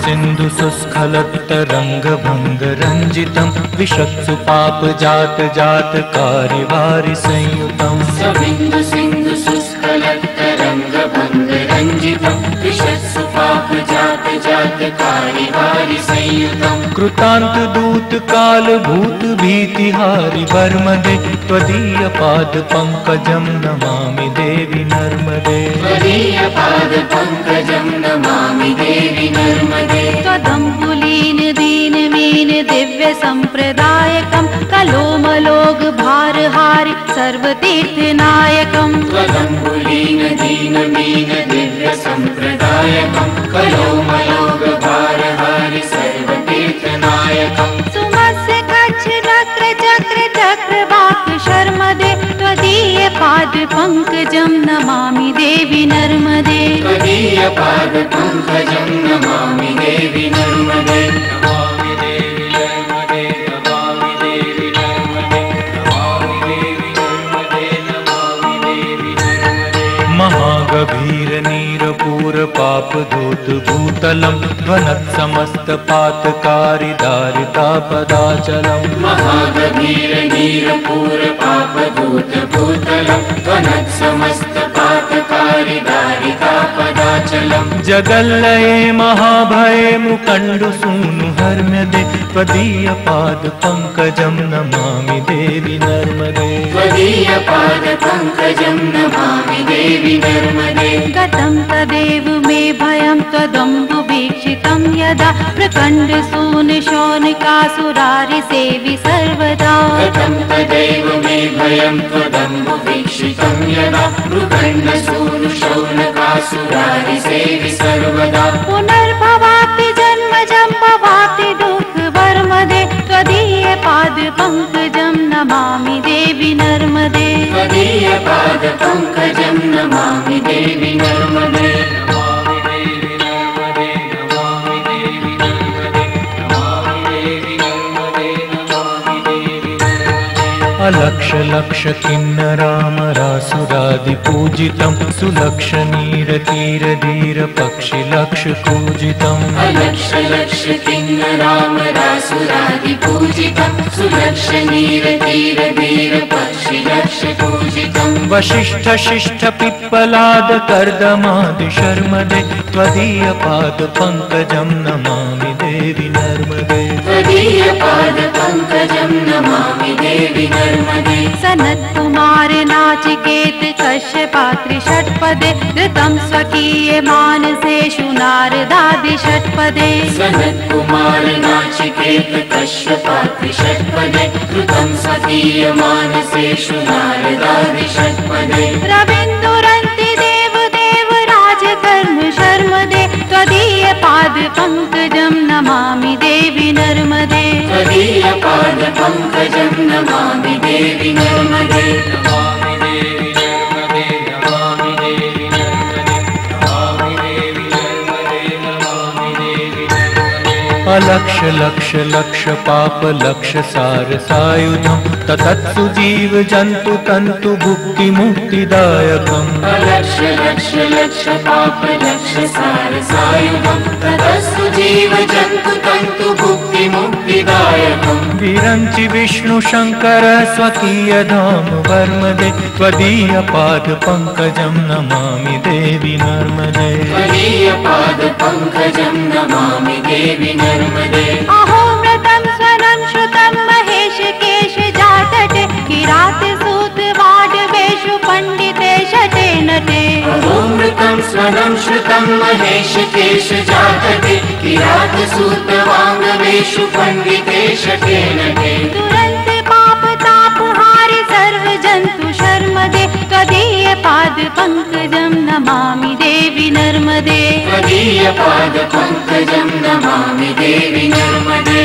सिन्धु सुस्खलत्तरङ्गभङ्गरञ्जितं विशत्सु पापजात जातकारिवारि संयुतं सबिन्दु सिन्धु सुस्खलत्तरङ्गभङ्गरञ्जितं विशत्सु पापजात जातकारिवारि संयुतं कृतान्तदूतकालभूत भीतिहारि वर्मदे त्वदीयपादपङ्कजं नमामि देवि नर्मदे त्वदीयपादपङ्कजं नमामि देवि नर्मदे त्वदम्बुलीन दीनमीन दिव्य सम्प्रदायकं कलोमलोग भारहारि सर्वतीर्थनायकं त्वदम्बुलीन दीनमीन दिव्य सम्प्रदायकं कलोमलोग भारहारि सर्वतीर्थनायकं सुमस्य कच्छ वक्र चक्र चक्रवाक शर्मदे त्वदीय पाद पंकजं नमामि देवि नर्मदे त्वदीयपादपङ्कजं नमामि देवि नर्मदे नमामि देवि नर्मदे नमामि देवि नर्मदे नमामि देवि नर्मदे नमामि देवि नर्मदे महागभीर नीरपूर पापधूत भूतलं ध्वनत् समस्त पातकारि दारितापदाचलं महागभीर नीरपूर पापभूत भूतलं ध्वनत् समस्त पापकारि दारिकापदाचलं जगल्लये महाभये मुकण्डु सूनु हर्म्यदे त्वदीयपाद पंकजं नमामि देवि नर्मदे त्वदीयपादपङ्कजं नमामि देवि नर्मदे गतं तदेव मे भयं त्वदम्बुवीक्षितं यदा प्रकण्डसूनशौनकासुरारि सेवि सर्वदा गतं तदेव मे भयं त्वदम्बुवीक्षितं यदा मृगण्डसूनुशौनकासुरारि सेवि सर्वदा पुनर्भवाप्ति जन्मजं भवाप्ति दुःखवर्मदे त्वदीयपाद पंकजं नमामि देवि नर्मदे त्वदीयपादपङ्कजं नमामि देवि नर्मदे नमामि देवि नर्मदे नमामि देवि नर्मदे नमामि देवि नर्मदे नमामि देवि नर्मदे अलक्ष लक्ष किन्नरामरासुरादिपूजितं सुलक्ष नीरतीरधीर पक्षिलक्ष पूजितम् अलक्ष लक्ष किन्नरामरासुरादिपूजितं सुलक्ष नीरतीरधीर पक्षिलक्ष पूजितं वसिष्ठ शिष्ठ पिप्पलाद कर्दमादि शर्मदे त्वदीयपाद पंकजं नमामि देवि नर्मदे त्वदीयपादपङ्कजं नमामि देवि नर्मदे सनत्कुमार नाचिकेत कश्यपात्रि षट्पदे धृतं स्वकीय मानसेषु नारदादि षट्पदे सनत्कुमार नाचिकेत कश्यपात्रि षट्पदे कृतं स्वकीय मानसेषु नारदादि षट्पदे रविन्दुरन्ति देव देव राजकर्म शर्मदे त्वदीय पाद पंकजं नमामि देवि नर्मदे त्वदीयपादपङ्कजं नमामि देवि नर्मदे नमामि देवि नर्मदे नमामि देवि नर्मदे नमामि देवि नर्मदे नमामि देवि नर्मदे अलक्ष लक्ष लक्ष पाप लक्ष सार सायुधं ततत्सु जीव जन्तु तन्तु भुक्ति मुक्तिदायकम् अलक्ष लक्ष लक्ष पाप लक्ष सार सायुधं ततस्तु जीव जन्तु तन्तु भुक्ति मुक्तिदायकम् विरञ्चि विष्णु शङ्कर स्वकीय धाम वर्मदे त्वदीयपाद पंकजं नमामि देवि नर्मदे त्वदीयपादपङ्कजं नमामि देवि नर्मदे अहोमृतं स्वनं श्रुतं महेश केश जातटे किरातसूत वाडवेषु पण्डिते शटे नटे अहोमृतं स्वनं श्रुतं महेश केश जातटे किरातसूत वाङ्गवेषु पण्डिते शटे नटे तुरन्त पाप तापहारि सर्व जन्तु शर्मदे त्वदीय पाद पंकजं नमामि देवि नर्मदे त्वदीयपादपङ्कजं नमामि देवि नर्मदे